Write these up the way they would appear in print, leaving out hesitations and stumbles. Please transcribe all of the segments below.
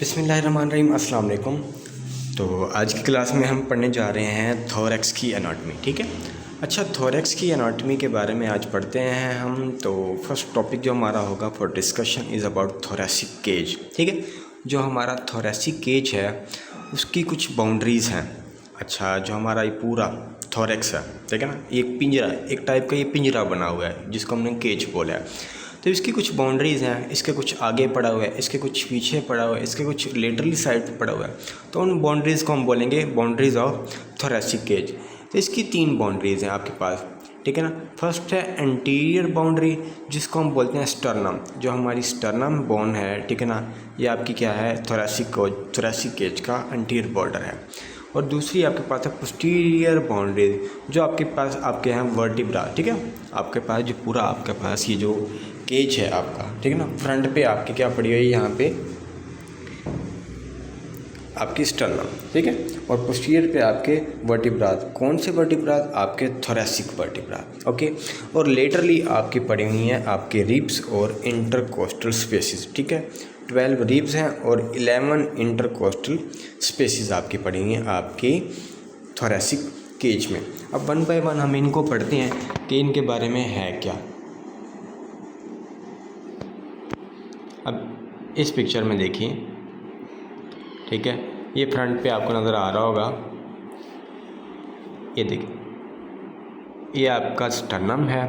बिस्मिल्लाहिर्रहमानिर्रहीम, अस्सलाम वालेकुम। तो आज की क्लास में हम पढ़ने जा रहे हैं थोरैक्स की एनाटॉमी। ठीक है। अच्छा, थोरैक्स की एनाटॉमी के बारे में आज पढ़ते हैं हम। तो फर्स्ट टॉपिक जो हमारा होगा for discussion is about thoracic cage. ठीक है। जो हमारा थोरैसिक केज है उसकी कुछ बाउंड्रीज़ हैं। अच्छा, जो हमारा ये पूरा थोरैक्स है, ठीक है ना, ये एक पिंजरा, एक टाइप का ये पिंजरा बना हुआ है जिसको हमने केज बोला है। तो इसकी कुछ बाउंड्रीज़ हैं, इसके कुछ आगे पड़ा हुआ है, इसके कुछ पीछे पड़ा हुआ है, इसके कुछ लेटरली साइड पे पड़ा हुआ है। तो उन बाउंड्रीज़ को हम बोलेंगे बाउंड्रीज़ ऑफ थोरैसिक केज। तो इसकी 3 बाउंड्रीज़ हैं आपके पास, ठीक है ना। फर्स्ट है एंटीरियर बाउंड्री, जिसको हम बोलते हैं स्टर्नम। जो हमारी स्टर्नम बोन है, ठीक है ना, ये आपकी क्या है, थोरैसिक केज का एंटीरियर बॉर्डर है। और दूसरी आपके पास है पोस्टीरियर बाउंड्री, जो आपके हैं वर्टिब्रा। ठीक है। आपके पास जो पूरा आपके पास ये जो केज है आपका, ठीक है ना, फ्रंट पे आपकी क्या पड़ी हुई है, यहाँ पे आपकी स्टर्नम, ठीक है। और पोस्टीरियर पे आपके वर्टिब्रास। कौन से वर्टिब्रास? आपके थोरैसिक वर्टिब्रास। ओके। और लेटरली आपकी पड़ी हुई हैं आपके रिब्स और इंटरकोस्टल स्पेसिस। ठीक है। 12 रिब्स हैं और 11 इंटरकोस्टल स्पेसिस आपकी पड़ी हुई हैं आपकी थोरैसिक केज में। अब वन बाय वन हम इनको पढ़ते हैं कि इनके बारे में है क्या। अब इस पिक्चर में देखिए, ठीक है, ये फ्रंट पे आपको नज़र आ रहा होगा, ये देखिए, ये आपका स्टर्नम है।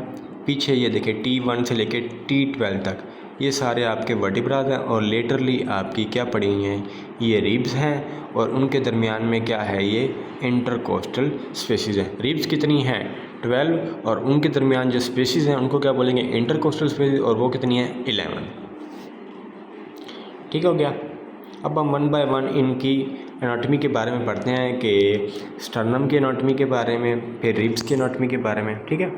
पीछे ये देखिए T1 से लेके T12 तक ये सारे आपके वर्टिब्रास हैं। और लेटरली आपकी क्या पड़ी हुई हैं, ये रिब्स हैं। और उनके दरमियान में क्या है, ये इंटरकोस्टल स्पेसिस हैं। रिब्स कितनी हैं? 12। और उनके दरमियान जो स्पेसिस हैं उनको क्या बोलेंगे, इंटरकोस्टल स्पेसिस। और वो कितनी है, 11। ठीक हो गया। अब हम वन बाय वन इनकी एनाटॉमी के बारे में पढ़ते हैं कि स्टर्नम की एनाटॉमी के बारे में, फिर रिब्स की एनाटॉमी के बारे में। ठीक है।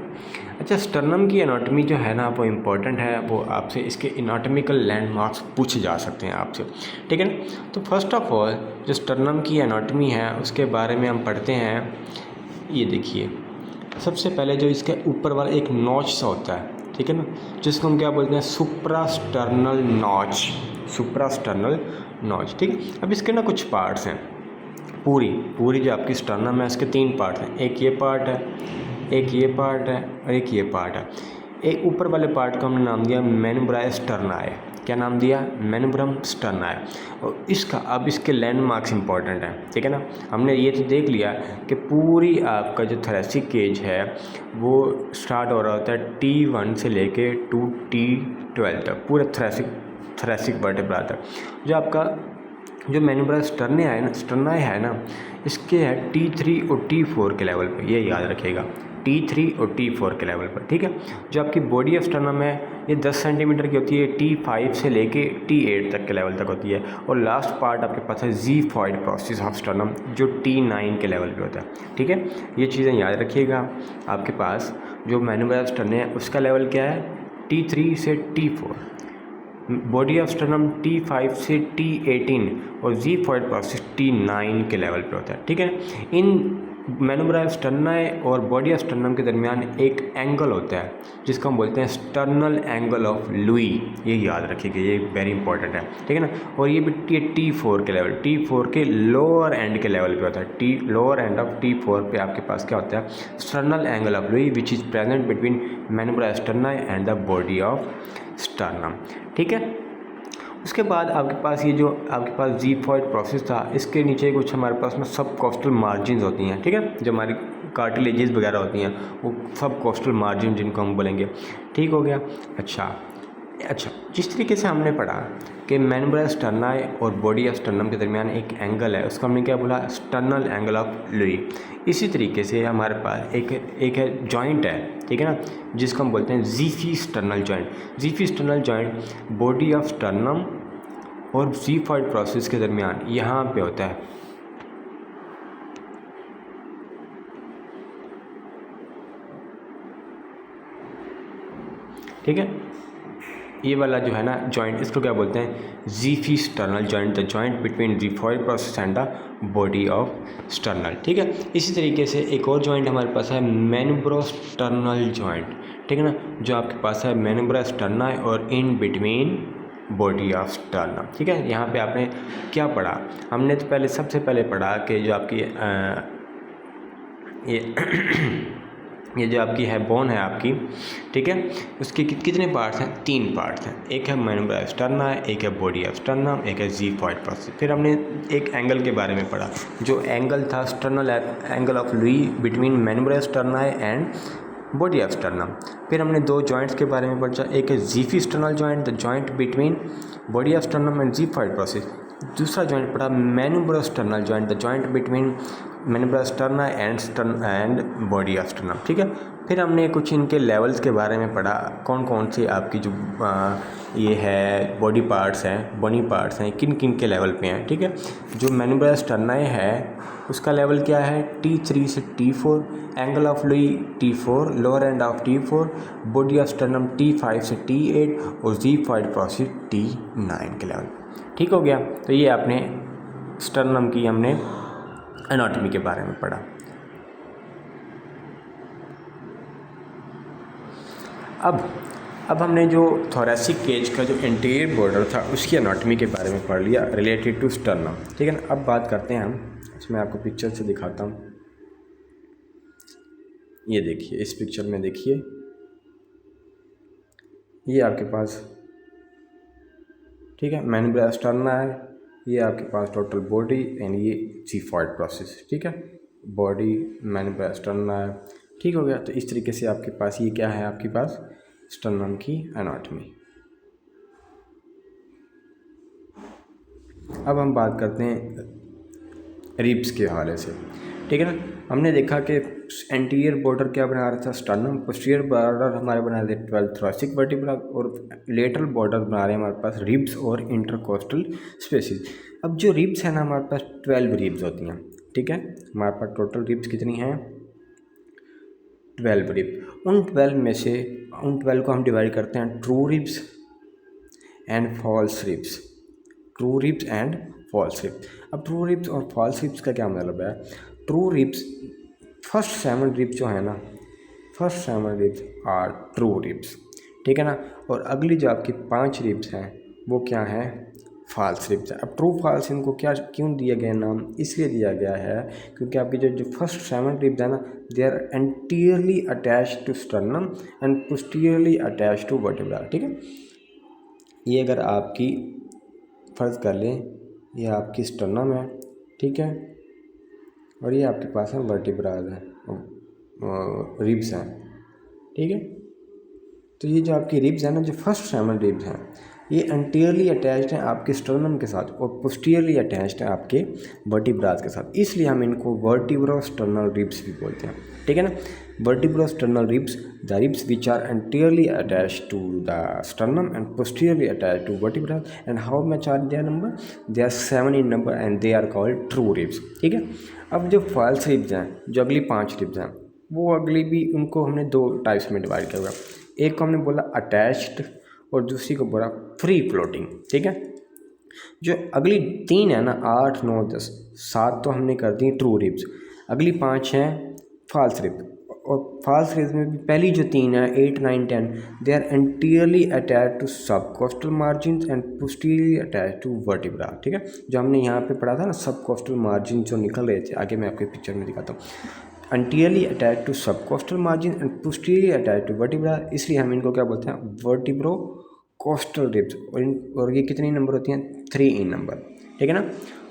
अच्छा, स्टर्नम की एनाटॉमी जो है ना वो इम्पॉर्टेंट है। वो आपसे इसके एनाटॉमिकल लैंडमार्क्स पूछे जा सकते हैं आपसे, ठीक है ना। तो फर्स्ट ऑफ ऑल जो स्टर्नम की एनाटॉमी है उसके बारे में हम पढ़ते हैं। ये देखिए, सबसे पहले जो इसके ऊपर वाला एक नॉच सा होता है, ठीक है ना, जिसको हम क्या बोलते हैं, सुप्रास्टर्नल नॉच। Suprasternal notch. ठीक है। अब इसके ना कुछ पार्ट्स हैं। पूरी जो आपकी स्टर्नम है इसके 3 पार्ट हैं। एक ये पार्ट है, एक ये पार्ट है और एक ये पार्ट है। एक ऊपर वाले पार्ट को हमने नाम दिया मेनुब्रा स्टर्नाए। क्या नाम दिया? मेनुब्रम स्टर्नाए। और अब इसके लैंडमार्क्स इंपॉर्टेंट हैं, ठीक है ना। हमने ये तो देख लिया कि पूरी आपका जो थोरैसिक केज है वो स्टार्ट हो रहा होता है T1 से लेके T12 तक, पूरे थोरैसिक वर्टेब्रा तक। जो आपका जो मेनुब्रा स्टर्नाए है ना, इसके है T3 और T4 के लेवल पे, ये याद रखिएगा, T3 और T4 के लेवल पर। ठीक है। जो आपकी बॉडी ऑफ स्टर्नम है ये 10 सेंटीमीटर की होती है, T5 से लेके T8 तक के लेवल तक होती है। और लास्ट पार्ट आपके पास है ज़ीफॉइड प्रोसेस ऑफ स्टर्नम, जो T9 के लेवल पे होता है। ठीक है। ये चीज़ें याद रखिएगा। आपके पास जो मेनुब्रा स्टर्नाए है उसका लेवल क्या है, T3 से T4। Body of sternum T5 से T18 और ज़ीफॉइड प्रोसेस T9 के लेवल पे होता है। ठीक है। इन मेनुब्रा स्टर्नाए और बॉडी ऑफ स्टर्नम के दरमियान एक एंगल होता है जिसको हम बोलते हैं स्टर्नल एंगल ऑफ लुई। ये याद रखिएगा, ये वेरी इंपॉर्टेंट है, ठीक है ना। और ये भी T4 के लेवल, T4 के लोअर एंड के लेवल पे होता है। लोअर एंड ऑफ T4 पे आपके पास क्या होता है, sternal angle of Louis which is present between manubrium sterni and the body of sternum. ठीक है। उसके बाद आपके पास ये जो आपके पास ज़ीफॉइड प्रोसेस था, इसके नीचे कुछ हमारे पास में सब कोस्टल मार्जिन होती हैं, ठीक है, जो हमारी कार्टिलेजेस वगैरह होती हैं वो सब कोस्टल मार्जिन जिनको हम बोलेंगे। ठीक हो गया। अच्छा, जिस तरीके से हमने पढ़ा कि मेनुब्रा स्टर्नाए और बॉडी ऑफ स्टर्नम के दरमियान एक एंगल है, उसको हमने क्या बोला, स्टर्नल एंगल ऑफ लुई। इसी तरीके से हमारे पास एक है जॉइंट है, ठीक है ना, जिसको हम बोलते हैं xiphisternal joint. Xiphisternal joint body of sternum और ज़ीफॉइड प्रोसेस के दरमियान यहाँ पे होता है। ठीक है। ये वाला जो है ना जॉइंट, इसको क्या बोलते हैं, xiphisternal joint, the joint between xiphoid process and the body of sternal. ठीक है। इसी तरीके से एक और जॉइंट हमारे पास है मेनुब्रा स्टर्नल जॉइंट, ठीक है ना, जो आपके पास है मेनुब्रा स्टर्नाए और in between body of sternum. ठीक है, यहाँ पे आपने क्या पढ़ा, हमने तो पहले सबसे पहले पढ़ा कि जो आपकी ये जो आपकी है बोन है आपकी, ठीक है, उसके कितने पार्ट्स हैं, 3 पार्ट्स हैं। एक है मैनुब्रा स्टर्ना है, एक है बॉडी ऑफ स्टर्नम, एक है ज़िफॉइड प्रोसेस। फिर हमने एक एंगल के बारे में पढ़ा, जो एंगल था sternal angle of Louis between manubrium sterni and body of sternum. फिर हमने 2 जॉइंट्स के बारे में पढ़ा, एक है xiphisternal joint, the joint between body of sternum and xiphoid process. दूसरा जॉइंट पढ़ा manubriosternal joint, the joint between manubrium sterni and body of sternum. ठीक है, फिर हमने कुछ इनके लेवल्स के बारे में पढ़ा, कौन कौन से आपकी जो ये है बॉडी पार्ट्स हैं, बोनी पार्ट्स हैं, किन किन के लेवल पे हैं। ठीक है, जो मैनुब्रा स्टर्ना है उसका लेवल क्या है, T3 से T4, angle of Louis T4, lower end of T4, body of sternum T5 से T8 और ज़िफॉइड प्रोसेस T9 के लेवल। ठीक हो गया, तो ये आपने स्टर्नम की हमने एनाटॉमी के बारे में पढ़ा। अब हमने जो थोरेसिक केज का जो एंटीरियर बॉर्डर था उसकी एनाटॉमी के बारे में पढ़ लिया रिलेटेड टू स्टर्नम। ठीक है ना, अब बात करते हैं हम, इसमें आपको पिक्चर से दिखाता हूँ। ये देखिए, इस पिक्चर में देखिए, ये आपके पास, ठीक है, मैनुब्रा स्टर्ना है, ये आपके पास टोटल बॉडी एंड ये ज़िफॉइड प्रोसेस। ठीक है, बॉडी मैनुब्रा स्टर्ना है। ठीक हो गया, तो इस तरीके से आपके पास ये क्या है, आपके पास स्टर्नम की एनाटॉमी। अब हम बात करते हैं रिब्स के हवाले से। ठीक है ना, हमने देखा कि एंटीरियर बॉर्डर क्या बना रहा था, स्टर्नम, पोस्टीरियर बॉर्डर हमारे बना रहे थे 12 थोरेसिक वर्टिब्रा, और लेटरल बॉर्डर बना रहे हैं हमारे पास रिब्स और इंटरकोस्टल स्पेसिस। अब जो रिब्स है ना, हमारे पास 12 रिब्स होती हैं। ठीक है, हमारे पास टोटल रिब्स कितनी हैं, 12 रिब्स। उन 12 को हम डिवाइड करते हैं true ribs and false ribs, true ribs and false ribs. अब ट्रू रिब्स और फॉल्स रिब्स का क्या मतलब है, ट्रू रिब्स, फर्स्ट 7 रिब्स जो है ना, first 7 ribs are true ribs. ठीक है ना, और अगली जो आपकी 5 रिब्स हैं वो क्या है, फॉल्स रिब्स है। अब ट्रू फॉल्स इनको क्या क्यों दिया गया नाम, इसलिए दिया गया है क्योंकि आपकी जो फर्स्ट 7 रिब्स है ना, they are anteriorly attached to sternum and posteriorly attached to vertebra. ठीक है, ये अगर आपकी फ़र्ज़ कर लें, ये आपकी स्टर्नम है, ठीक है, और ये आपके पास है वर्टिब्राज है, रिब्स हैं। ठीक है, तो ये जो आपकी रिब्स है ना, जो फर्स्ट 7 रिब्स हैं, ये एंटीरियरली अटैच्ड हैं आपके स्टर्नम के साथ और पोस्टीरियरली अटैच्ड हैं आपके वर्टिब्राज के साथ, इसलिए हम इनको वर्टिब्रो स्टर्नल रिब्स भी बोलते हैं। ठीक है ना, vertebro sternal ribs, the ribs which are anteriorly attached to the sternum and posteriorly attached to vertebrae, and how much are their number, they are 7 in number and they are called true ribs. ठीक है, अब जो false ribs हैं, जो अगली 5 ribs हैं, वो अगली भी, उनको हमने 2 टाइप्स में डिवाइड किया हुआ। एक को हमने बोला अटैच्ड और दूसरी को बोला फ्री फ्लोटिंग। ठीक है, जो अगली 3 है ना, 8, 9, 10, 7 तो हमने कर दी ट्रू रिब्स, अगली 5 हैं फॉल्स रिब्स, और फॉल्स रिब्स में भी पहली जो 3 है 8, 9, 10, they are anteriorly attached to subcostal margin and posteriorly attached to vertebra. ठीक है, जो हमने यहाँ पे पढ़ा था ना, सबकोस्टल मार्जिन जो निकल रहे थे, आगे मैं आपके पिक्चर में दिखाता हूँ, anteriorly attached to subcostal margin and posteriorly attached to vertebra, इसलिए हम इनको क्या बोलते हैं, वर्टिब्रो कोस्टल रिब्स। और ये कितनी नंबर होती हैं, 3 इन नंबर। ठीक है ना,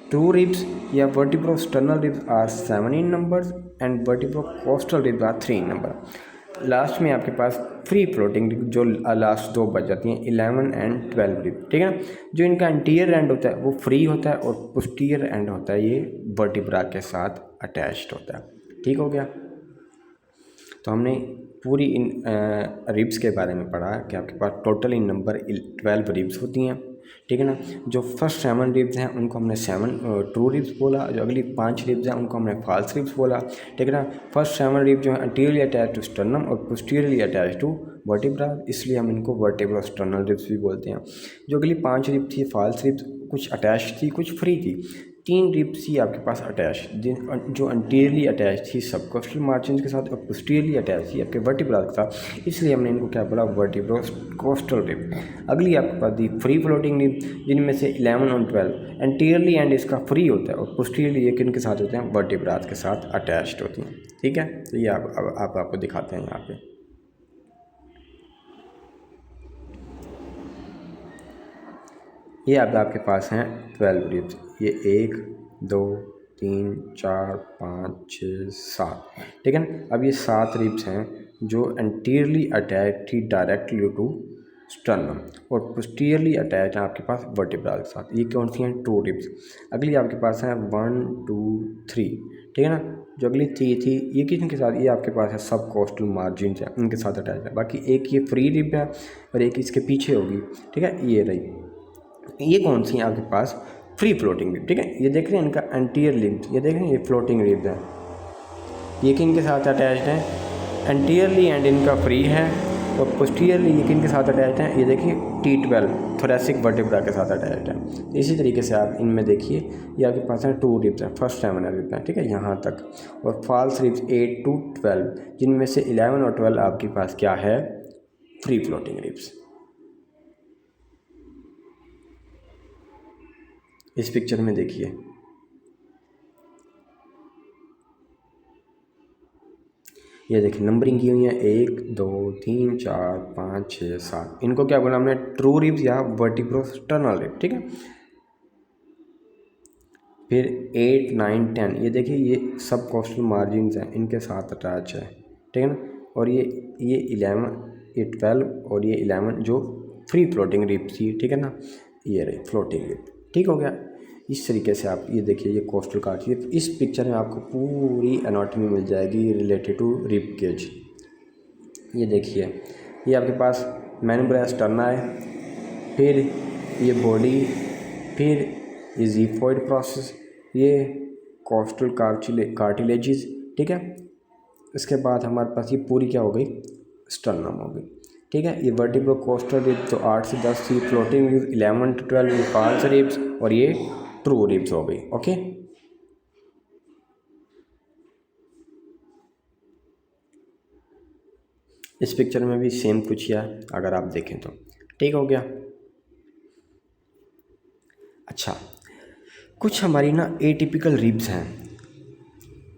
ट्रू रिब्स या vertebro sternal ribs are 7 in numbers and vertebro costal ribs are 3 in number. Last में आपके पास फ्री फ्लोटिंग रिब्स, जो लास्ट 2 बच जाती हैं, 11 एंड 12 रिब्स। ठीक है ना, जो इनका इंटीरियर एंड होता है वो फ्री होता है और पोस्टीरियर एंड होता है ये वर्टिब्रा के साथ अटैच्ड होता है। ठीक हो गया, तो हमने पूरी इन रिब्स के बारे में पढ़ा कि आपके पास टोटल इन नंबर 12 रिब्स होती हैं। ठीक है ना, जो फर्स्ट 7 रिब्स हैं उनको हमने 7 ट्रू रिब्स बोला, जो अगली 5 रिब्स हैं उनको हमने फॉल्स रिब्स बोला। ठीक है ना, फर्स्ट 7 रिब्स जो है एंटीरियरली अटैच्ड टू स्टर्नम और पोस्टीरियरली अटैच्ड टू वर्टिब्रा, इसलिए हम इनको वर्टिब्रो स्टर्नल रिब्स भी बोलते हैं। जो अगली 5 रिब्स थी फॉल्स रिब्स, कुछ अटैच थी कुछ फ्री थी। 3 रिब्स ही आपके पास अटैच, जो अंटीरियरली अटैच थी सबकोस्टल मार्जिन के साथ और पोस्टीरियरली अटैच थी आपके वर्टिब्रल के साथ, इसलिए हमने इनको क्या बोला, वर्टिब्रो कोस्टल रिब। अगली आपके पास दी फ्री फ्लोटिंग रिब, जिनमें से 11 और 12 एंटीरियरली एंड इसका फ्री होता है और पोस्टीरियरली ये किन के साथ होते हैं, वर्टिब्रास के साथ अटैच्ड होती हैं। ठीक है, तो ये आप आपको दिखाते हैं यहाँ पे। ये अब आपके पास हैं 12 रिब्स, ये 1 2 3 4 5 6 7, ठीक है ना। अब ये 7 रिब्स हैं जो एंटीरियरली अटैच थी डायरेक्टली टू स्टर्नम और पोस्टीरियरली अटैच है आपके पास वर्टिब्रा के साथ। ये कौन सी हैं, 2 रिब्स। अगली आपके पास है 1 2 3, ठीक है ना। जो अगली थी ये किसके साथ, ये आपके पास है सब कोस्टल मार्जिन है, इनके साथ अटैच है। बाकी एक ये फ्री रिब है और एक इसके पीछे होगी, ठीक है। ये रही, ये कौन सी है आपके पास, फ्री फ्लोटिंग रिब, ठीक है। ये देख रहे हैं इनका एंटीरियर रिब्स, ये देख रहे हैं ये फ्लोटिंग रिब्स है, ये किन के साथ अटैच्ड है, एंटीरियरली एंड इनका फ्री है और पोस्टीरियरली ये किन के साथ अटैच्ड है, ये देखिए T12 थोरेसिक वर्टिब्रा के साथ अटैच्ड है। इसी तरीके से आप इनमें देखिए ये आपके पास है 2 रिब्स हैं, फर्स्ट सेमिनल रिब्स हैं, ठीक है, यहाँ तक, और फॉल्स रिब्स 8 to 12, जिनमें से 11 और 12 आपके पास क्या है, फ्री फ्लोटिंग रिब्स। इस पिक्चर में देखिए, ये देखिए नंबरिंग की हुई है 1 2 3 4 5 6 7, इनको क्या बोला हमने, ट्रू रिब्स या वर्टिब्रोस्टर्नल रिब, ठीक है। फिर 8 9 10, ये देखिए ये सब कोस्टल मार्जिन हैं, इनके साथ अटैच है, ठीक है ना। और ये 11 ये 12 और ये 11 जो फ्री फ्लोटिंग रिब थी, ठीक है ना, ये रही फ्लोटिंग रिब, ठीक हो गया। इस तरीके से आप ये देखिए ये कोस्टल कार्ड, ये इस पिक्चर में आपको पूरी एनाटॉमी मिल जाएगी रिलेटेड टू रिब केज। ये देखिए ये आपके पास मैनुब्रा स्टर्ना है, फिर ये बॉडी, फिर ये ज़िफॉइड प्रोसेस, ये कोस्टल कार्टिलेजेस, ठीक है। इसके बाद हमारे पास ये पूरी क्या हो गई, स्टर्नम हो गई, ठीक है। ये वर्टिब्रो कोस्टल रिब तो 8 से 10 थी, फ्लोटिंग रिब 11 to 12, ये फॉल्स रिब्स और ये ट्रू रिब्स हो गई, ओके। इस पिक्चर में भी सेम कुछ है, अगर आप देखें तो, ठीक हो गया। अच्छा, कुछ हमारी ना एटिपिकल रिब्स हैं,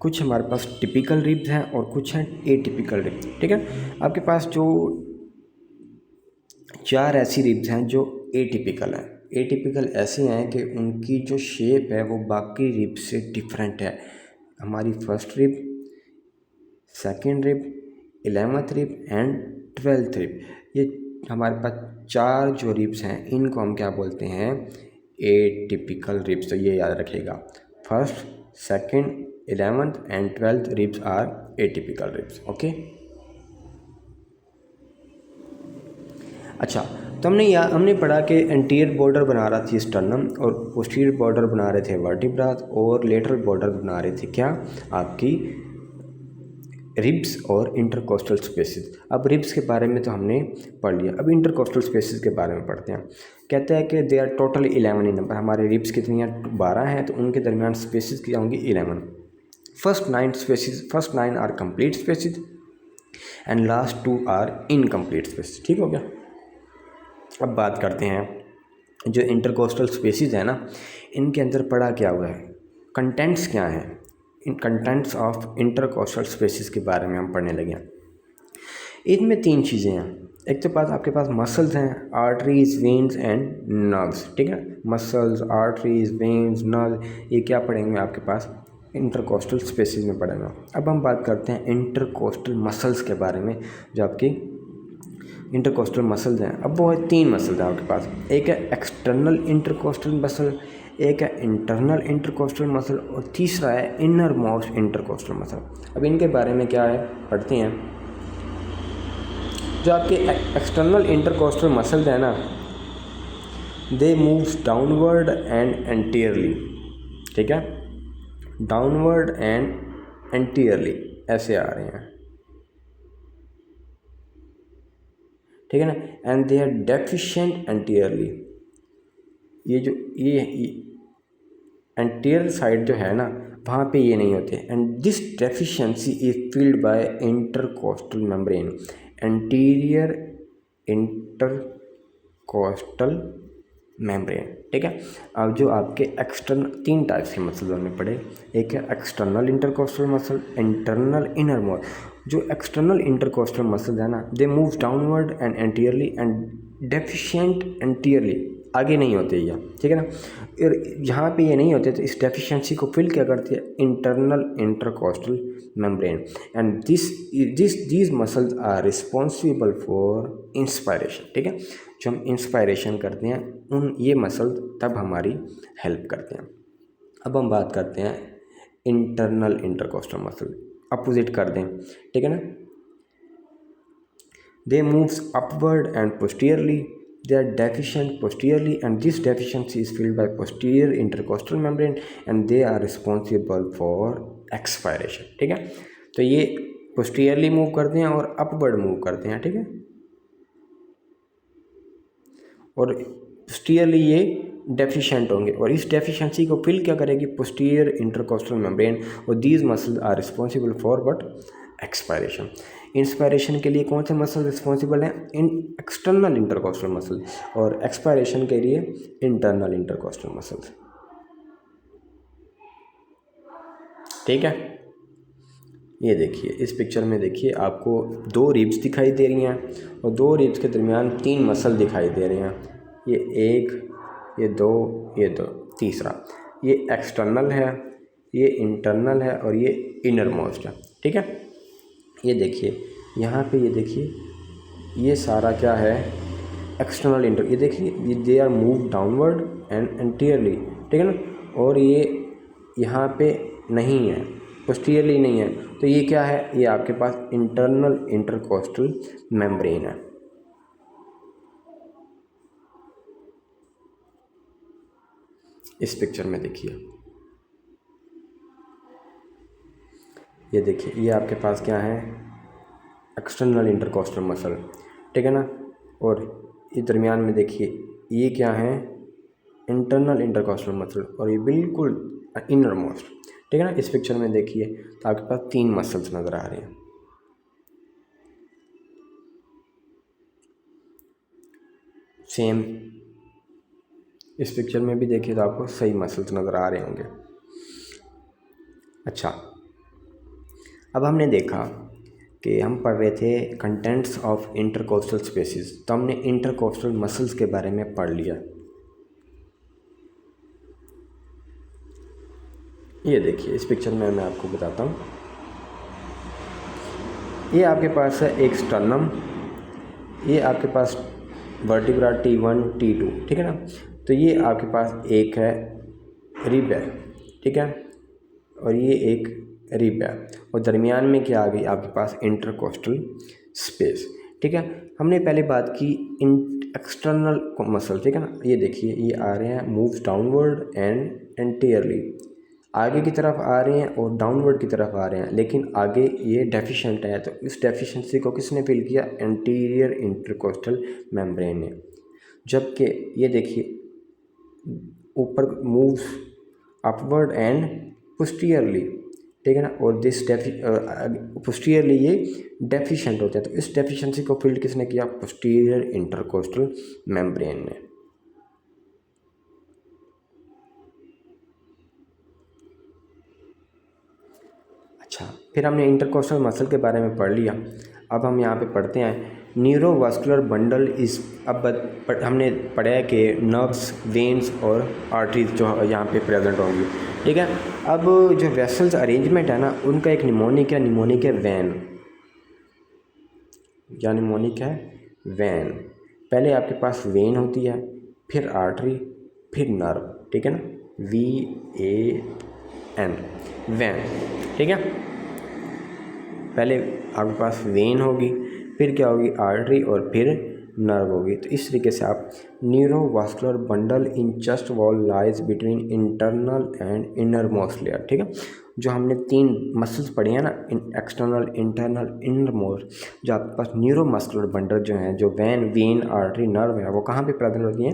कुछ हमारे पास टिपिकल रिब्स हैं और कुछ हैं एटिपिकल रिब्स, ठीक है। आपके पास जो 4 ऐसी रिब्स हैं जो एटिपिकल हैं। एटिपिकल ऐसे हैं कि उनकी जो शेप है वो बाकी रिब से डिफरेंट है। हमारी first rib, second rib, 11th rib end 12th rib, ये हमारे पास 4 जो रिब्स हैं इनको हम क्या बोलते हैं, एटिपिकल रिब्स। तो ये याद रखिएगा, first, second, 11th and 12th ribs are atypical ribs, okay. अच्छा, तो हमने पढ़ा कि एंटीरियर बॉर्डर बना रहा थी स्टर्नम और पोस्टीरियर बॉर्डर बना रहे थे वर्टिब्रास और लेटरल बॉर्डर बना रहे थे क्या, आपकी रिब्स और इंटरकोस्टल स्पेसिस। अब रिब्स के बारे में तो हमने पढ़ लिया, अब इंटरकोस्टल स्पेसिस के बारे में पढ़ते हैं। कहते हैं कि they are total 11 in number, हमारे रिब्स कितनी हैं, 12 हैं, तो उनके दरमियान स्पेसिस क्या होंगी, 11। First 9 are complete spaces and last 2 are incomplete spaces, ठीक हो गया। अब बात करते हैं जो इंटरकोस्टल स्पेसिस है ना, इनके अंदर पढ़ा क्या हुआ है, कंटेंट्स क्या हैं, इन कंटेंट्स ऑफ इंटरकोस्टल स्पेसिस के बारे में हम पढ़ने लगे हैं। इनमें 3 चीज़ें हैं, एक तो पास आपके पास मसल्स हैं, आर्टरीज, वेन्स एंड नर्व्स, ठीक है। मसल्स, आर्टरीज, वेन्स, नर्व, ये क्या पढ़ेंगे आपके पास इंटरकोस्टल स्पेसिस में पढ़ेंगे। अब हम बात करते हैं इंटरकोस्टल मसल्स के बारे में, जो आपकी इंटरकोस्टल मसल्स हैं। अब वो है 3 मसल्स हैं आपके पास, एक है एक्सटर्नल इंटरकोस्टल मसल, एक है इंटरनल इंटरकोस्टल मसल और तीसरा है इनर मोस्ट इंटरकोस्टल मसल। अब इनके बारे में क्या है पढ़ते हैं। जो आपके एक्सटर्नल इंटरकोस्टल मसल्स हैं ना, they moves downward and anteriorly, ठीक है, डाउनवर्ड एंड एंटीरियरली ऐसे आ रहे हैं, ठीक है ना, and they are deficient anteriorly. ये जो ये एंटीरियर साइड जो है ना वहाँ पे ये नहीं होते। And this deficiency is filled by intercostal membrane, anterior intercostal membrane. ठीक है। अब जो आपके एक्सटर्नल 3 टाइप्स के मसल्स हमने पढ़े, एक है external intercostal muscle, internal innermost. जो एक्सटर्नल इंटरकोस्टल मसल है ना they move downward and anteriorly and deficient anteriorly, आगे नहीं होते ये। ठीक है ना। और यहाँ पे ये नहीं होते तो इस डेफिशिएंसी को फिल क्या करती है internal intercostal membrane. And these muscles are responsible for inspiration. ठीक है। जो हम इंस्पायरेशन करते हैं उन ये मसल तब हमारी हेल्प करते हैं। अब हम बात करते हैं इंटरनल इंटरकोस्टल मसल, अपोजिट कर दें। ठीक है ना। They moves upward and posteriorly, they are deficient posteriorly and this deficiency is filled by posterior intercostal membrane and they are responsible for expiration। ठीक है। तो ये posteriorly मूव करते हैं और upward मूव करते हैं। ठीक है। और posteriorly ये डेफिशिएंट होंगे और इस डेफिशिएंसी को फिल क्या करेगी पोस्टीरियर इंटरकोस्टल मेम्ब्रेन और these muscles are responsible for what expiration. Inspiration के लिए कौन से मसल रिस्पॉन्सिबल हैं इन एक्सटर्नल इंटरकोस्टल मसल और एक्सपायरेशन के लिए इंटरनल इंटरकोस्टल मसल्स। ठीक है। ये देखिए इस पिक्चर में देखिए आपको 2 रिब्स दिखाई दे रही हैं और 2 रिब्स के दरमियान 3 मसल दिखाई दे रहे हैं। ये 1, ये 2, ये 2, तीसरा ये एक्सटर्नल है, ये इंटरनल है और ये इनर मोस्ट है। ठीक है। ये देखिए यहाँ पे, ये देखिए ये सारा क्या है एक्सटर्नल इंटर, ये देखिए ये they are move downward and anteriorly. ठीक है ना। और ये यहाँ पे नहीं है, पोस्टीरियरली नहीं है, तो ये क्या है, ये आपके पास इंटरनल इंटरकोस्टल मेम्ब्रेन है। इस पिक्चर में देखिए, ये देखिए ये आपके पास क्या है एक्सटर्नल इंटरकोस्टल मसल। ठीक है ना। और ये दरमियान में देखिए ये क्या है इंटरनल इंटरकोस्टल मसल और ये बिल्कुल इनर मोस्ट। ठीक है ना। इस पिक्चर में देखिए तो आपके पास 3 मसल्स नज़र आ रहे हैं। सेम इस पिक्चर में भी देखिए तो आपको सही मसल्स नज़र आ रहे होंगे। अच्छा, अब हमने देखा कि हम पढ़ रहे थे कंटेंट्स ऑफ इंटरकोस्टल स्पेसिस, तो हमने इंटरकोस्टल मसल्स के बारे में पढ़ लिया। ये देखिए इस पिक्चर में मैं आपको बताता हूँ, ये आपके पास है एक स्टर्नम, ये आपके पास वर्टिब्रा T1 T2। ठीक है ना। तो ये आपके पास एक है रिब है। ठीक है। और ये एक रिब है और दरमियान में क्या आ गई आपके पास इंटरकोस्टल स्पेस। ठीक है। हमने पहले बात की इन एक्सटर्नल मसल। ठीक है ना। ये देखिए ये आ रहे हैं मूव्स डाउनवर्ड एंड एंटीरियरली, आगे की तरफ आ रहे हैं और डाउनवर्ड की तरफ आ रहे हैं, लेकिन आगे ये डेफिशिएंट है तो इस डेफिशिएंसी को किसने फिल किया एंटीरियर इंटरकोस्टल मेम्ब्रेन ने। जबकि ये देखिए ऊपर मूव्स अपवर्ड एंड पोस्टीरियरली। ठीक है ना। और दिस पोस्टीरियरली ये डेफिशिएंट होते हैं तो इस डेफिशिएंसी को फिल किसने किया पोस्टीरियर इंटरकोस्टल मेम्ब्रेन ने। अच्छा, फिर हमने इंटरकोस्टल मसल के बारे में पढ़ लिया। अब हम यहाँ पे पढ़ते हैं न्यूरोवास्कुलर बंडल इस। अब हमने पढ़ा है कि नर्व्स, वेन्स और आर्टरीज जो यहाँ पे प्रेजेंट होंगी। ठीक है। अब जो वेसल्स अरेंजमेंट है ना उनका एक निमोनिक है वैन, या निमोनिक है वैन। पहले आपके पास वेन होती है, फिर आर्टरी, फिर नर्व। ठीक है ना। VAN van. ठीक है। पहले आपके पास वेन होगी, फिर क्या होगी आर्टरी और फिर नर्व होगी। तो इस तरीके से आप neurovascular bundle in chest wall lies between internal and innermost layer. ठीक है। जो हमने 3 मसल्स पढ़े हैं ना एक्सटर्नल इंटरनल इनर मोस्ट, जो आपके पास न्यूरोमस्कुलर बंडल जो हैं जो वेन आर्टरी नर्व है वो कहाँ पे प्रेजेंट होती हैं,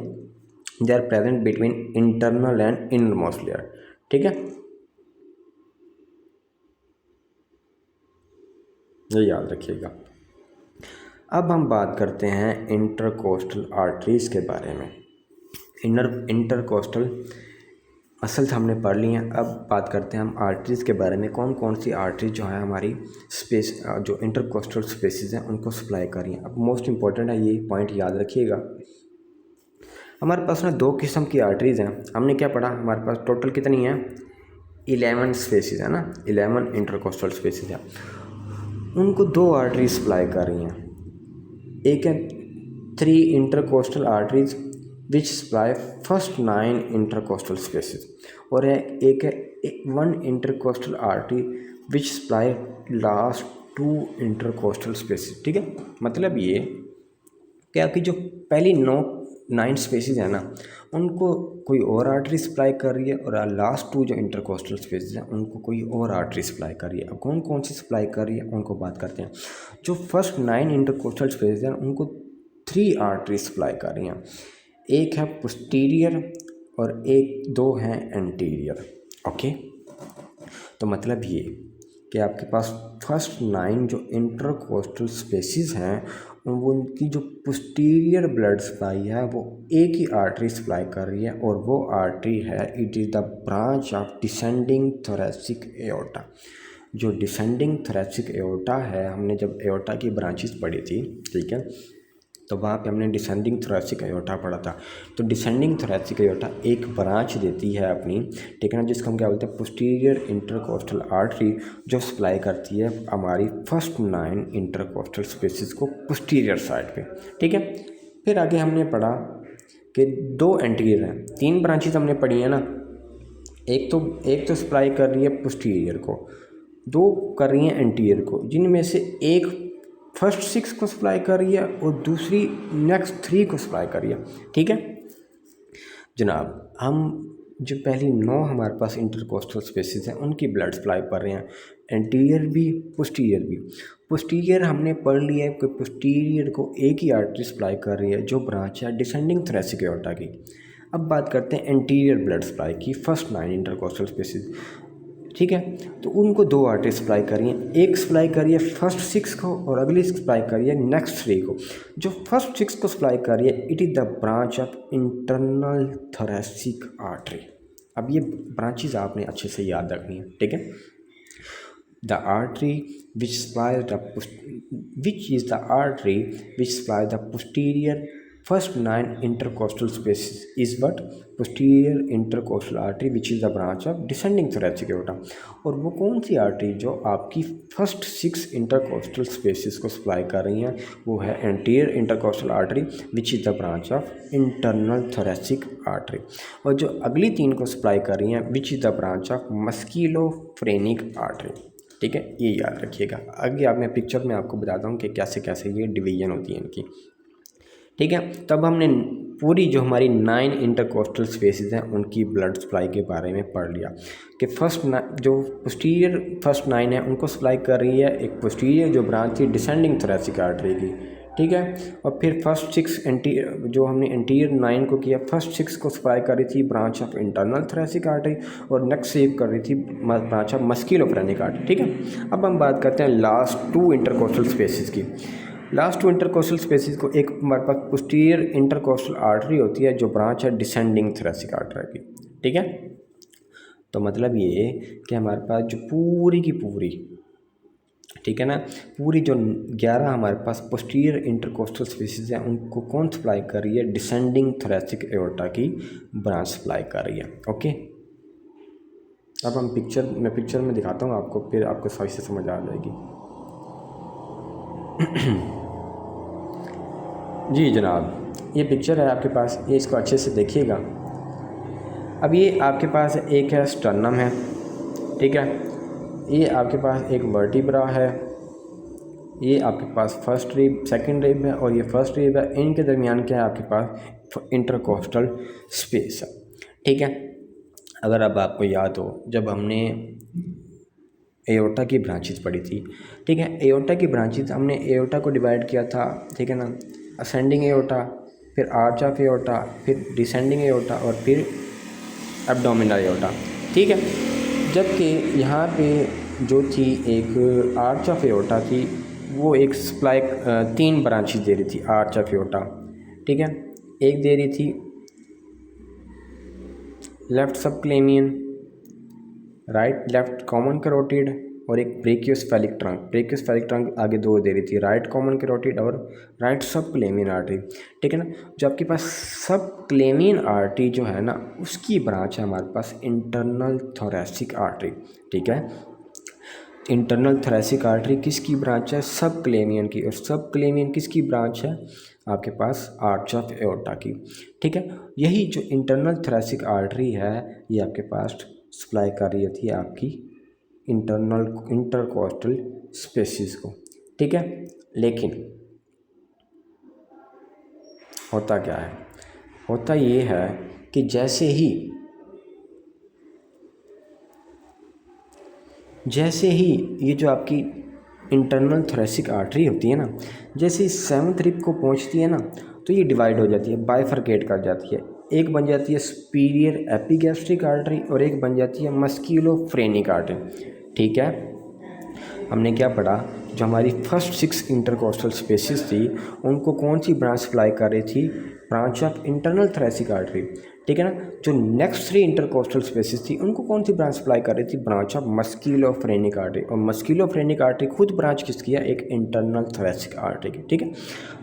they are present between internal and innermost layer. ठीक है, ये याद रखिएगा। अब हम बात करते हैं इंटरकोस्टल आर्टरीज़ के बारे में। इंटरकोस्टल असल से हमने पढ़ ली हैं, अब बात करते हैं हम आर्टरीज़ के बारे में। कौन कौन सी आर्टरीज जो है हमारी स्पेस जो इंटरकोस्टल स्पेसिस हैं उनको सप्लाई कर रही हैं। अब मोस्ट इंपॉर्टेंट है, ये पॉइंट याद रखिएगा। हमारे पास ना दो किस्म की आर्टरीज़ हैं। हमने क्या पढ़ा, हमारे पास टोटल कितनी है, 11 स्पेसिस है ना, 11 इंटरकोस्टल स्पेसिस है। उनको दो आर्टरीज सप्लाई कर रही हैं। एक है 3 intercostal arteries which supply first 9 intercostal spaces, और एक है 1 intercostal artery which supply last 2 intercostal spaces. ठीक है, मतलब ये कि आपकी जो पहली 9 स्पेसिस है ना, उनको कोई और आर्टरी सप्लाई कर रही है, और लास्ट 2 जो इंटरकोस्टल स्पेसिस हैं उनको कोई और आर्टरी सप्लाई कर रही है। अब कौन कौन सी सप्लाई कर रही है उनको बात करते हैं। जो फर्स्ट 9 इंटरकोस्टल स्पेसिस हैं उनको 3 आर्टरी सप्लाई कर रही हैं। एक है पोस्टीरियर और 2 हैं एंटीरियर। ओके, तो मतलब ये कि आपके पास फर्स्ट 9 जो इंटरकोस्टल स्पेसिस हैं उनकी जो पोस्टीरियर ब्लड सप्लाई है वो एक ही आर्टरी सप्लाई कर रही है, और वो आर्टरी है, it is the branch of descending thoracic aorta. जो डिसेंडिंग थोरेसिक एओर्टा है, हमने जब एओर्टा की ब्रांचेस पढ़ी थी, ठीक है, तो वहाँ पे हमने डिसेंडिंग थोरेसिक एओर्टा पढ़ा था। तो डिसेंडिंग थोरेसिक एओर्टा एक ब्रांच देती है अपनी, ठीक है ना, जिसको हम क्या बोलते हैं, पोस्टीरियर इंटरकोस्टल आर्टरी, जो सप्लाई करती है हमारी फर्स्ट 9 इंटरकोस्टल स्पेसिस को पोस्टीरियर साइड पे। ठीक है, फिर आगे हमने पढ़ा कि 2 एंटीरियर हैं। 3 ब्रांचेस हमने पढ़ी हैं ना, एक तो सप्लाई कर रही है पोस्टीरियर को, 2 कर रही हैं एंटीरियर को, जिनमें से एक फर्स्ट 6 को सप्लाई कर रही है और दूसरी नेक्स्ट 3 को सप्लाई कर रही है। ठीक है जनाब, हम जो पहली 9 हमारे पास इंटरकोस्टल स्पेसिस हैं उनकी ब्लड सप्लाई कर रहे हैं, एंटीरियर भी पोस्टीरियर भी। पोस्टीरियर हमने पढ़ लिया है कि पोस्टीरियर को एक ही आर्टरी सप्लाई कर रही है जो ब्रांच है डिसेंडिंग थोरेसिक एओर्टा की। अब बात करते हैं एंटीरियर ब्लड सप्लाई की, फर्स्ट 9 इंटरकोस्टल स्पेसिस। ठीक है, तो उनको 2 आर्टरी सप्लाई करिए, एक सप्लाई करिए फर्स्ट 6 को और अगली सप्लाई करिए नेक्स्ट 3 को। जो फर्स्ट 6 को सप्लाई करिए, it is the branch of internal thoracic artery. अब ये ब्रांचेस आपने अच्छे से याद रखनी है। ठीक है, the artery which supply the posterior first 9 intercostal species is what, posterior intercostal artery which is the branch of descending thoracic aorta. और वो कौन सी आर्टरी जो आपकी फर्स्ट 6 इंटरकोस्टल स्पेसिस को सप्लाई कर रही हैं, वो है anterior intercostal artery which is the branch of internal thoracic artery. और जो अगली 3 को सप्लाई कर रही हैं which is the branch of मस्कुलोफ्रेनिक artery. ठीक है, ये याद रखिएगा। आगे आप मैं पिक्चर में आपको बताता हूँ कि कैसे कैसे ये डिवीजन होती है इनकी। ठीक है, तब हमने पूरी जो हमारी 9 इंटरकोस्टल स्पेसिस हैं उनकी ब्लड सप्लाई के बारे में पढ़ लिया कि जो पोस्टीरियर फर्स्ट 9 है उनको सप्लाई कर रही है एक पोस्टीरियर जो ब्रांच थी डिसेंडिंग थोरेसिक आर्टरी की। ठीक है, और फिर फर्स्ट 6 जो हमने एंटीरियर 9 को किया, फर्स्ट 6 को सप्लाई कर रही थी branch of internal thoracic artery, और नेक्स्ट सेव कर रही थी ब्रांच ऑफ मस्कुलोफ्रेनिक आर्टरी। ठीक है, अब हम बात करते हैं लास्ट 2 इंटरकोस्टल स्पेसिस की। लास्ट 2 इंटरकोस्टल स्पेसिस को एक हमारे पास पोस्टीरियर इंटरकोस्टल आर्टरी होती है जो ब्रांच है डिसेंडिंग थोरेसिक आर्टरी की। ठीक है, तो मतलब ये कि हमारे पास जो पूरी की पूरी, ठीक है ना, पूरी जो 11 हमारे पास पोस्टीरियर इंटरकोस्टल स्पेसिस हैं उनको कौन सप्लाई कर रही है, डिसेंडिंग थोरेसिक एओर्टा की ब्रांच सप्लाई कर रही है। ओके, अब हम पिक्चर में दिखाता हूँ आपको, फिर आपको सही से समझ आ जाएगी। जी जनाब, ये पिक्चर है आपके पास, ये इसको अच्छे से देखिएगा। अब ये आपके पास एक है स्टर्नम है, ठीक है, ये आपके पास एक वर्टिब्रा है, ये आपके पास फर्स्ट रिब, सेकंड रिब है, और ये फर्स्ट रिब है। इनके दरमियान क्या है, आपके पास इंटरकोस्टल स्पेस है। ठीक है, अगर अब आपको याद हो जब हमने एओर्टा की ब्रांचेस पढ़ी थी, ठीक है, एओर्टा की ब्रांचेस हमने एओर्टा को डिवाइड किया था, ठीक है ना, असेंडिंग एओर्टा, फिर आर्च ऑफ एओर्टा, फिर डिसेंडिंग एओर्टा, और फिर एब्डोमिनल एओर्टा। ठीक है। जबकि यहाँ पे जो थी एक आर्च ऑफ एओर्टा थी, वो एक सप्लाई 3 ब्रांचेस दे रही थी आर्च ऑफ एओर्टा, ठीक है। एक दे रही थी left subclavian, right left common carotid, और एक ब्रेकियोसेफेलिक ट्रंक। ब्रेकियोसेफेलिक ट्रंक आगे 2 दे रही थी, राइट कॉमन कैरोटिड और राइट सबक्लेवियन आर्टरी, ठीक है ना। जो आपके पास सबक्लेवियन आर्टरी जो है ना, उसकी ब्रांच है हमारे पास इंटरनल थोरैसिक आर्टरी, ठीक है। इंटरनल थोरैसिक आर्टरी किसकी ब्रांच है? सबक्लेवियन की। और सबक्लेवियन किसकी ब्रांच है? आपके पास आर्च ऑफ एओर्टा की, ठीक है। यही जो इंटरनल थोरैसिक आर्टरी है, ये आपके पास सप्लाई कर रही थी आपकी इंटरनल इंटरकोस्टल स्पेसिस को, ठीक है। लेकिन होता क्या है? होता ये है कि जैसे ही ये जो आपकी इंटरनल थोरैसिक आर्टरी होती है ना, जैसे ही 7th रिब को पहुंचती है ना, तो ये डिवाइड हो जाती है, बाइफरकेट कर जाती है। एक बन जाती है सुपीरियर एपिगैस्ट्रिक आर्टरी और एक बन जाती है मस्क्यूलोफ्रेनिक आर्टरी, ठीक है। हमने क्या पढ़ा? जो हमारी फर्स्ट 6 इंटरकोस्टल स्पेसिस थी, उनको कौन सी ब्रांच सप्लाई कर रही थी? Branch of internal thoracic artery, ठीक है ना। जो नेक्स्ट 3 इंटरकोस्टल स्पेसिस थी, उनको कौन सी ब्रांच सप्लाई कर रही थी? Branch of musculophrenic artery. और मस्क्यूलोफ्रेनिक आर्टरी खुद ब्रांच किसकी है? एक इंटरनल थोरैसिक आर्टरी की, ठीक है।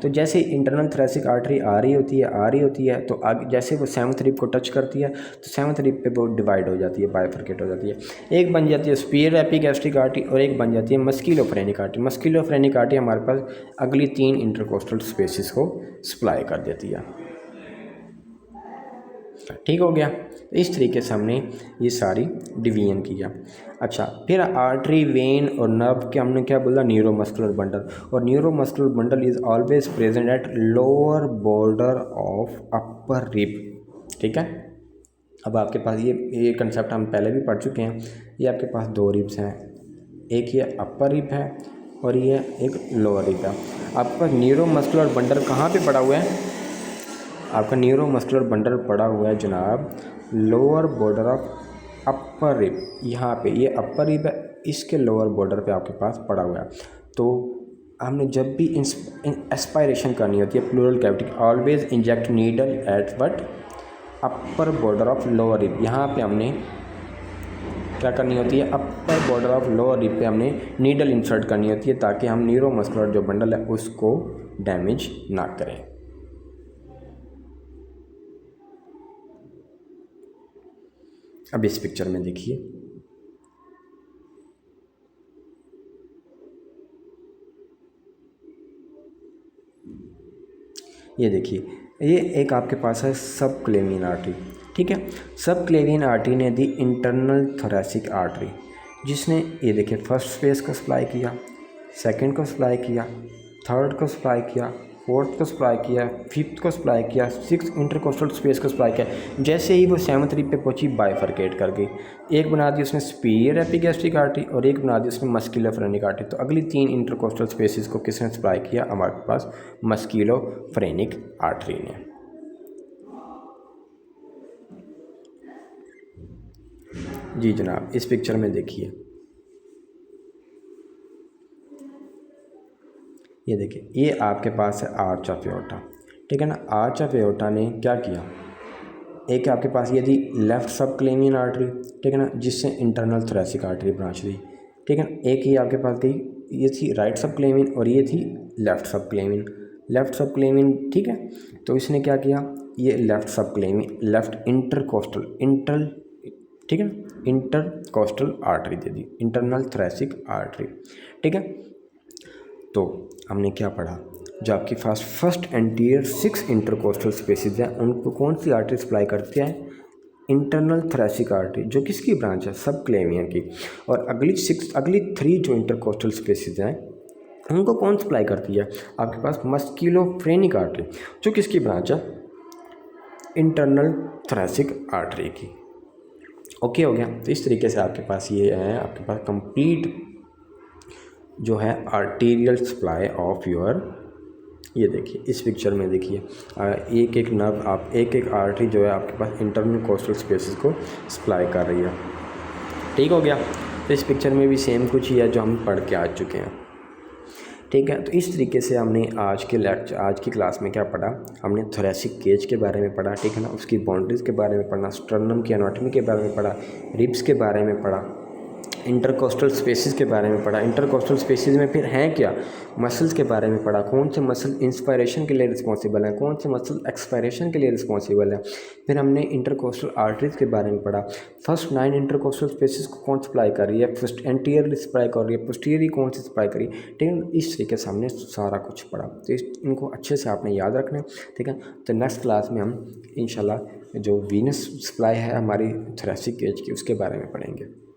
तो जैसे इंटरनल थोरैसिक आर्टरी आ रही होती है, तो आगे जैसे वो 7th रिब को टच करती है, तो 7th रिब पे वो डिवाइड हो जाती है, बाइफरकेट हो जाती है। एक बन जाती है सुपीरियर एपिगैस्ट्रिक आर्टरी और एक बन जाती है मस्क्यूलोफ्रेनिक आर्टरी। मस्क्यूलोफ्रेनिक आर्टरी हमारे पास अगली 3 इंटरकोस्टल स्पेसिस को सप्लाई कर देती है, ठीक हो गया। इस तरीके से हमने ये सारी डिवीजन किया। अच्छा, फिर आर्टरी, वेन और नर्व के हमने क्या बोला? Neuromuscular bundle. और neuromuscular bundle is always present at lower border of upper rib, ठीक है। अब आपके पास ये कंसेप्ट हम पहले भी पढ़ चुके हैं। ये आपके पास 2 रिब्स हैं, एक ये अपर रिब है और ये एक लोअर रिब है। आपका न्यूरोमस्कुलर बंडल कहाँ पे पड़ा हुआ है? आपका न्यूरोमस्कुलर बंडल पड़ा हुआ है जनाब lower border of upper rib. यहाँ पे ये अपर रिब है, इसके लोअर बॉर्डर पे आपके पास पड़ा हुआ है। तो हमने जब भी एस्पायरेशन करनी होती है pleural cavity, always inject needle at but upper border of lower rib. यहाँ पे हमने क्या करनी होती है? Upper border of lower rib पे हमने नीडल इंसर्ट करनी होती है, ताकि हम न्यूरोमस्कुलर जो बंडल है उसको डैमेज ना करें। अब इस पिक्चर में देखिए, ये देखिए, ये एक आपके पास है सबक्लेवियन आर्टरी, ठीक है। सबक्लेवियन आर्टरी ने दी इंटरनल थोरैसिक आर्टरी, जिसने ये देखिए फर्स्ट स्पेस को सप्लाई किया, सेकंड को सप्लाई किया, थर्ड को सप्लाई किया, फोर्थ को सप्लाई किया, फिफ्थ को सप्लाई किया, 6th इंटरकोस्टल स्पेस को सप्लाई किया। जैसे ही वो 7th रिब पे पहुंची, बाइफरकेट कर गई। एक बना दी उसने सुपीरियर एपिगैस्ट्रिक आर्टरी और एक बना दी उसने मस्क्यूलोफ्रेनिक आर्टरी। तो अगली 3 इंटरकोस्टल स्पेसिस को किसने सप्लाई किया? हमारे पास मस्क्यूलोफ्रेनिक आर्टरी ने। जी जनाब, इस पिक्चर में देखिए, ये देखिए, ये आपके पास है आर्च ऑफ एओर्टा, ठीक है ना। आर्च ऑफ एओर्टा ने क्या किया? एक आपके पास ये थी लेफ्ट सबक्लेवियन आर्टरी, ठीक है ना, जिससे इंटरनल थोरैसिक आर्टरी ब्रांच थी, ठीक है ना। एक ही आपके पास गई, ये थी राइट सबक्लेवियन और ये थी लेफ्ट सबक्लेवियन, ठीक है। तो इसने क्या किया? ये लेफ्ट सबक्लेवियन, लेफ्ट इंटरकोस्टल ठीक है ना, इंटरकोस्टल आर्टरी दे दी, इंटरनल थोरैसिक आर्टरी, ठीक है। तो हमने क्या पढ़ा? जो आपकी फर्स्ट एंटीरियर 6 इंटरकोस्टल स्पेसिस हैं, उनको कौन सी आर्टरी सप्लाई करती है? इंटरनल थोरैसिक आर्टरी, जो किसकी ब्रांच है? सबक्लेवियन की। और अगली 3 जो इंटरकोस्टल स्पेसिस हैं, उनको कौन सप्लाई करती है? आपके पास मस्क्यूलोफ्रेनिक आर्टरी, जो किसकी ब्रांच है? इंटरनल थोरैसिक आर्टरी की। ओके हो गया। तो इस तरीके से आपके पास ये है, आपके पास कंप्लीट जो है आर्टीरियल सप्लाई ऑफ योर ये देखिए इस पिक्चर में देखिए एक एक नर्व आप एक एक आर्टरी जो है आपके पास इंटरनल कोस्टल स्पेसेस को सप्लाई कर रही है। ठीक हो गया। तो इस पिक्चर में भी सेम कुछ ही है जो हम पढ़ के आ चुके हैं। ठीक है, तो इस तरीके से हमने आज की क्लास में क्या पढ़ा, हमने थोरेसिक केज के बारे में पढ़ा, ठीक है ना, उसकी बाउंड्रीज़ के बारे में पढ़ा, स्टर्नम की एनाटॉमी के बारे में पढ़ा, रिब्स के बारे में पढ़ा, इंटरकोस्टल स्पेसिस के बारे में पढ़ा। इंटरकोस्टल स्पेसिस में फिर हैं क्या, मसल्स के बारे में पढ़ा, कौन से मसल इंस्पायरेशन के लिए रिस्पॉन्सिबल हैं, कौन से मसल एक्सपायरेशन के लिए रिस्पॉन्सिबल है। फिर हमने इंटरकोस्टल आर्टरीज के बारे में पढ़ा, फर्स्ट 9 इंटरकोस्टल स्पेसिस को कौन सप्लाई कर रही है, फर्स्ट एंटीरियर सप्लाई कर रही है, पोस्टीरियर कौन सी सप्लाई करी, ठीक है। इस तरीके से हमने सारा कुछ पढ़ा, तो इनको अच्छे से आपने याद रखना है, ठीक है। तो नेक्स्ट क्लास में हम इंशाल्लाह जो वीनस सप्लाई है हमारी थोरेसिक केज की उसके बारे में पढ़ेंगे।